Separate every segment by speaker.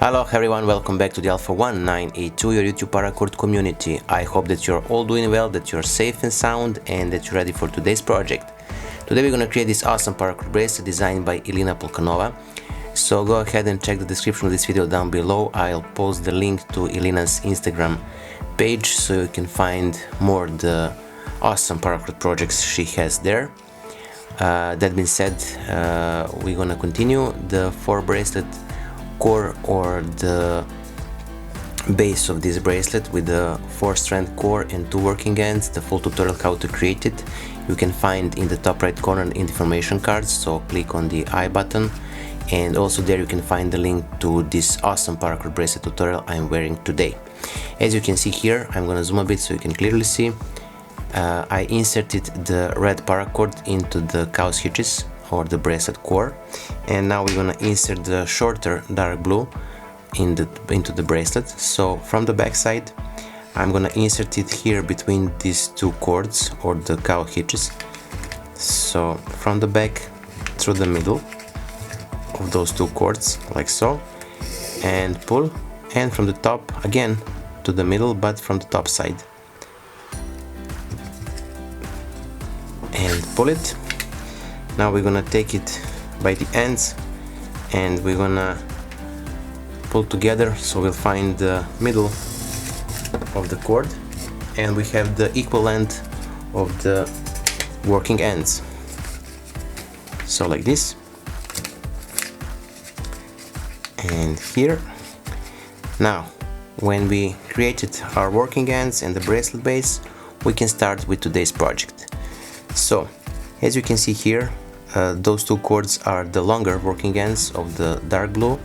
Speaker 1: Hello everyone, welcome back to the Alpha 1982, your YouTube Paracord community. I hope that you're all doing well, that you're safe and sound, and that you're ready for today's project. Today we're gonna create this awesome paracord bracelet designed by Elena Polkanova. So go ahead and check the description of this video down below. I'll post the link to Elena's Instagram page so you can find more the awesome paracord projects she has there. That being said, we're gonna continue the 4 bracelet core or the base of this bracelet with the 4-strand core and 2 working ends. The full tutorial how to create it you can find in the top right corner in the information cards, so click on the I button, and also there you can find the link to this awesome paracord bracelet tutorial I'm wearing today. As you can see here, I'm gonna zoom a bit so you can clearly see. I inserted the red paracord into the cow's hitches or the bracelet core, and now we're gonna insert the shorter dark blue into the bracelet. So from the back side I'm gonna insert it here between these 2 cords or the cow hitches. So from the back through the middle of those 2 cords like so, and pull, and from the top again to the middle but from the top side, and pull it. Now we're gonna take it by the ends and we're gonna pull together so we'll find the middle of the cord, and we have the equal length of the working ends, so like this. And here, now when we created our working ends and the bracelet base, we can start with today's project. So as you can see here, those 2 cords are the longer working ends of the dark blue,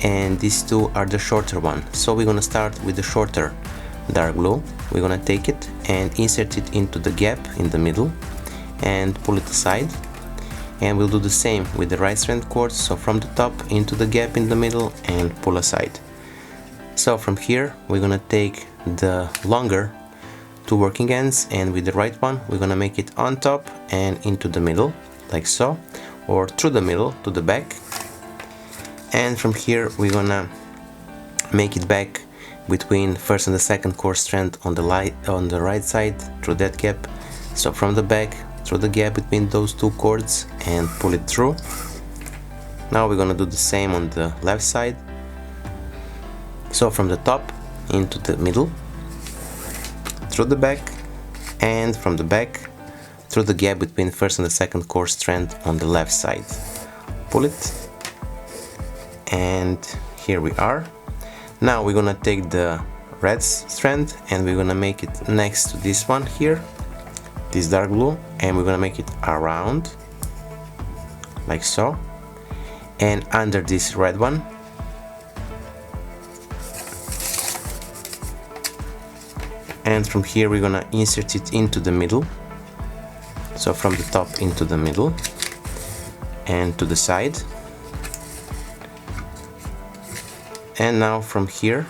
Speaker 1: and these 2 are the shorter one. So we're gonna start with the shorter dark blue. We're gonna take it and insert it into the gap in the middle and pull it aside, and we'll do the same with the right strand cord. So from the top into the gap in the middle and pull aside. So from here we're gonna take the longer 2 working ends, and with the right one we're gonna make it on top and into the middle like so, or through the middle to the back, and from here we're gonna make it back between first and the second core strand on the right side through that gap. So from the back through the gap between those 2 cords and pull it through. Now we're gonna do the same on the left side. So from the top into the middle, through the back, and from the back through the gap between first and the second core strand on the left side. Pull it, and here we are. Now we're gonna take the red strand and we're gonna make it next to this one here, this dark blue, and we're gonna make it around like so, and under this red one, and from here we're gonna insert it into the middle. So from the top into the middle and to the side, and now from here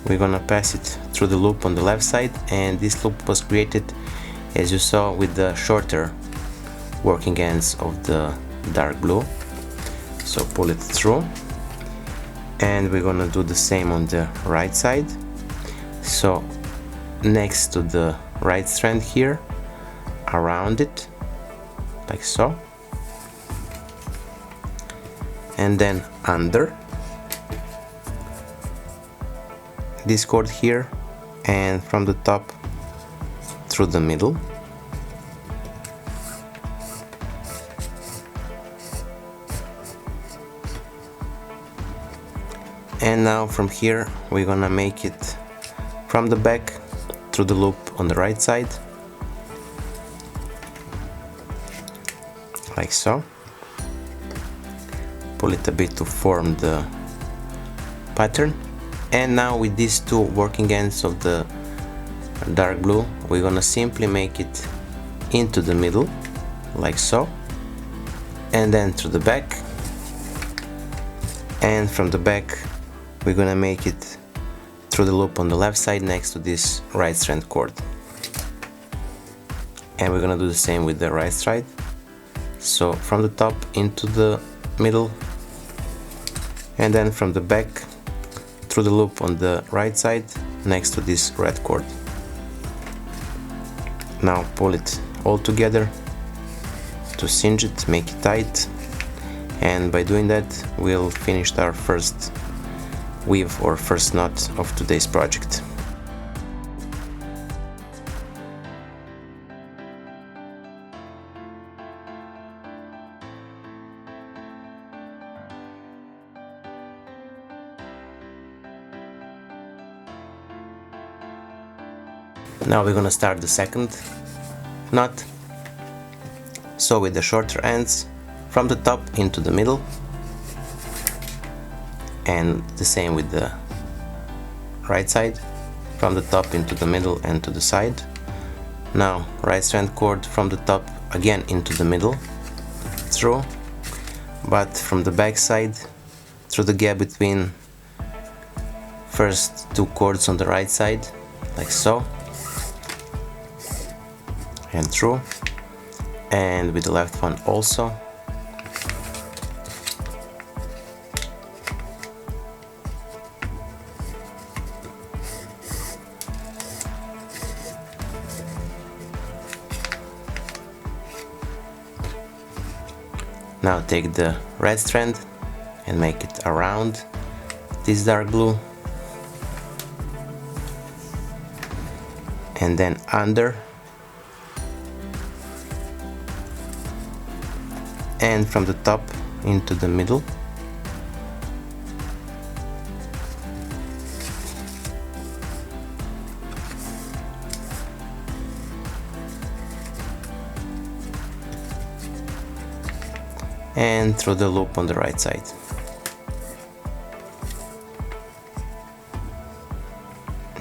Speaker 1: we're gonna pass it through the loop on the left side, and this loop was created, as you saw, with the shorter working ends of the dark blue. So pull it through, and we're gonna do the same on the right side. So next to the right strand here, around it like so, and then under this cord here, and from the top through the middle, and now from here we're gonna make it from the back through the loop on the right side like so. Pull it a bit to form the pattern, and now with these 2 working ends of the dark blue we're gonna simply make it into the middle like so, and then through the back, and from the back we're gonna make it through the loop on the left side next to this right strand cord, and we're gonna do the same with the right side. So from the top into the middle and then from the back through the loop on the right side next to this red cord. Now pull it all together to cinch it, make it tight, and by doing that we'll finish our first weave or first knot of today's project. Now we're gonna start the second knot. So with the shorter ends, from the top into the middle, and the same with the right side, from the top into the middle and to the side. Now right strand cord from the top again into the middle, through, but from the back side through the gap between first two cords on the right side, like so, and through, and with the left one also. Now take the red strand and make it around this dark blue, and then under, and from the top into the middle, and through the loop on the right side.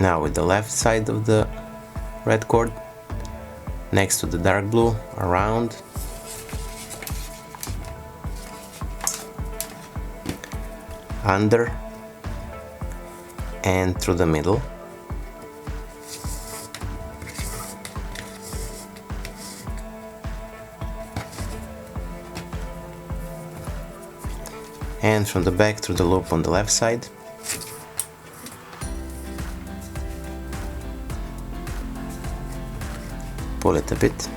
Speaker 1: Now with the left side of the red cord next to the dark blue, around, under, and through the middle, and from the back through the loop on the left side, pull it a bit,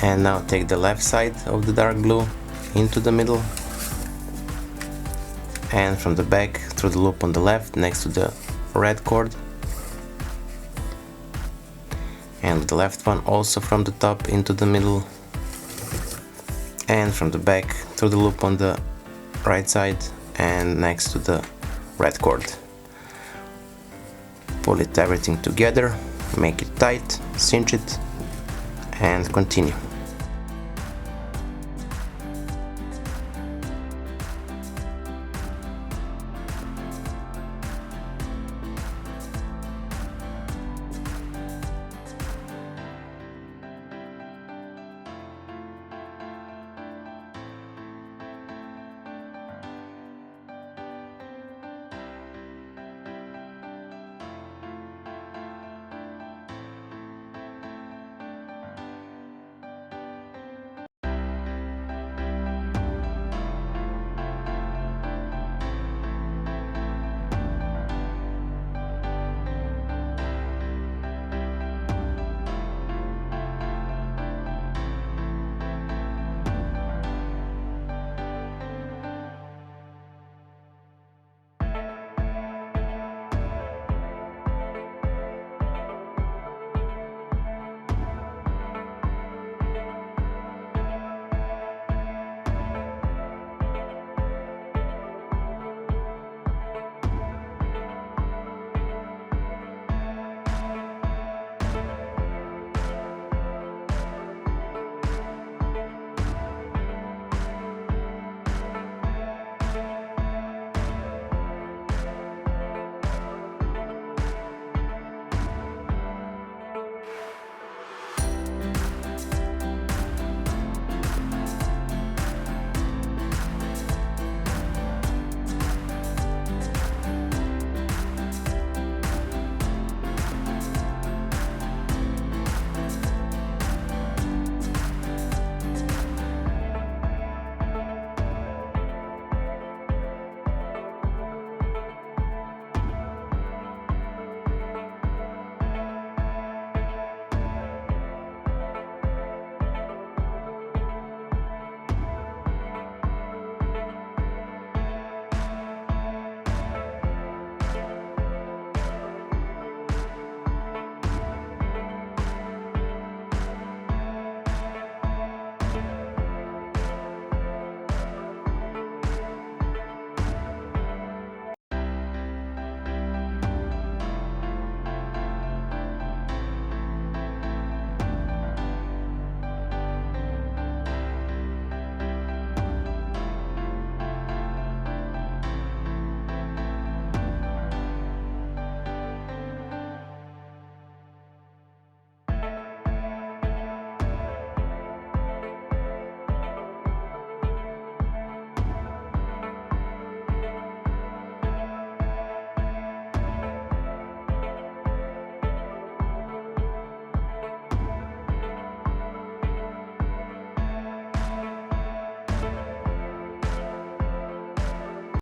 Speaker 1: and now take the left side of the dark blue into the middle, and from the back through the loop on the left next to the red cord, and the left one also from the top into the middle, and from the back through the loop on the right side and next to the red cord. Pull it everything together, make it tight, cinch it, and continue.